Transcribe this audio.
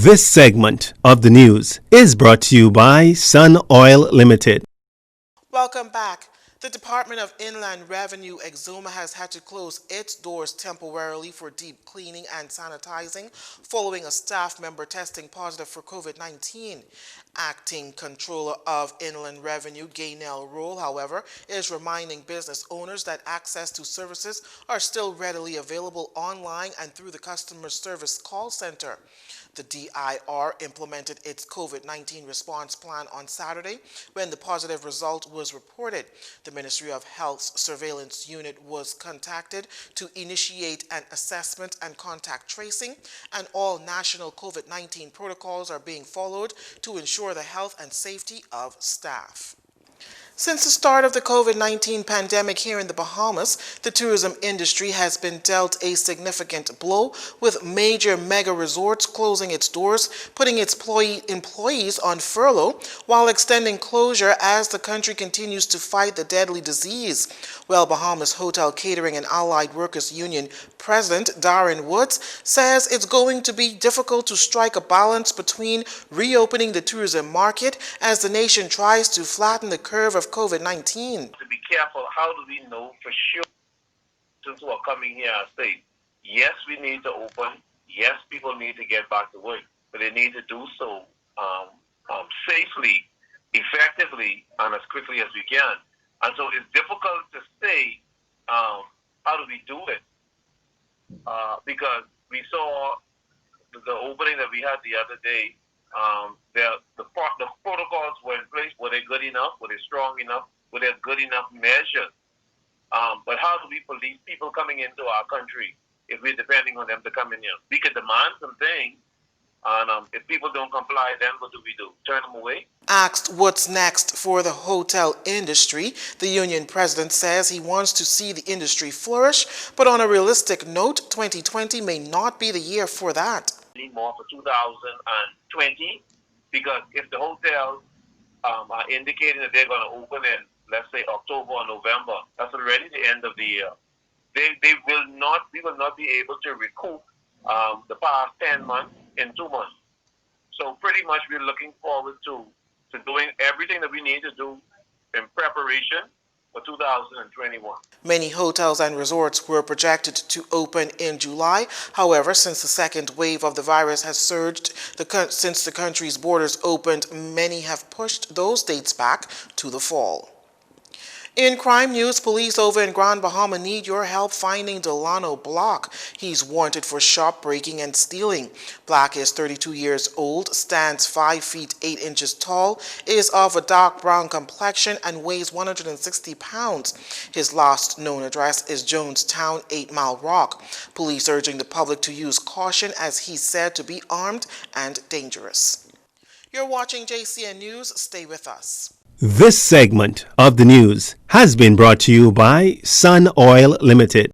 This segment of the news is brought to you by Sun Oil Limited. Welcome back. The Department of Inland Revenue, Exuma, has had to close its doors temporarily for deep cleaning and sanitizing following a staff member testing positive for COVID-19. Acting Controller of Inland Revenue, Gaynell Roll, however, is reminding business owners that access to services are still readily available online and through the customer service call center. The DIR implemented its COVID-19 response plan on Saturday when the positive result was reported. The Ministry of Health's surveillance unit was contacted to initiate an assessment and contact tracing, and all national COVID-19 protocols are being followed to ensure the health and safety of staff. Since the start of the COVID-19 pandemic here in the Bahamas, the tourism industry has been dealt a significant blow, with major mega resorts closing its doors, putting its employees on furlough, while extending closure as the country continues to fight the deadly disease. Well, Bahamas Hotel Catering and Allied Workers Union President Darren Woods says it's going to be difficult to strike a balance between reopening the tourism market as the nation tries to flatten the curve of COVID-19. To be careful, how do we know for sure since who are coming here and say, yes, we need to open, yes, people need to get back to work, but they need to do so safely, effectively, and as quickly as we can. And so it's difficult to say how do we do it because we saw the opening that we had the other day. The protocols were in place. Were they good enough? Were they strong enough? Were there good enough measures? But how do we police people coming into our country if we're depending on them to come in here? We can demand some things, and if people don't comply, then what do we do? Turn them away? Asked what's next for the hotel industry, the union president says he wants to see the industry flourish, but on a realistic note, 2020 may not be the year for that. Need more for 2020, because if the hotels are indicating that they're going to open in, let's say, October or November, that's already the end of the year. We will not be able to recoup the past 10 months in 2 months. So pretty much we're looking forward to doing everything that we need to do in preparation for 2021. Many hotels and resorts were projected to open in July. However, since the second wave of the virus has surged since the country's borders opened, many have pushed those dates back to the fall. In crime news, police over in Grand Bahama need your help finding Delano Block. He's wanted for shop breaking and stealing. Black is 32 years old, stands 5 feet 8 inches tall, is of a dark brown complexion, and weighs 160 pounds. His last known address is Jonestown, 8 Mile Rock. Police urging the public to use caution as he's said to be armed and dangerous. You're watching JCN News. Stay with us. This segment of the news has been brought to you by Sun Oil Limited.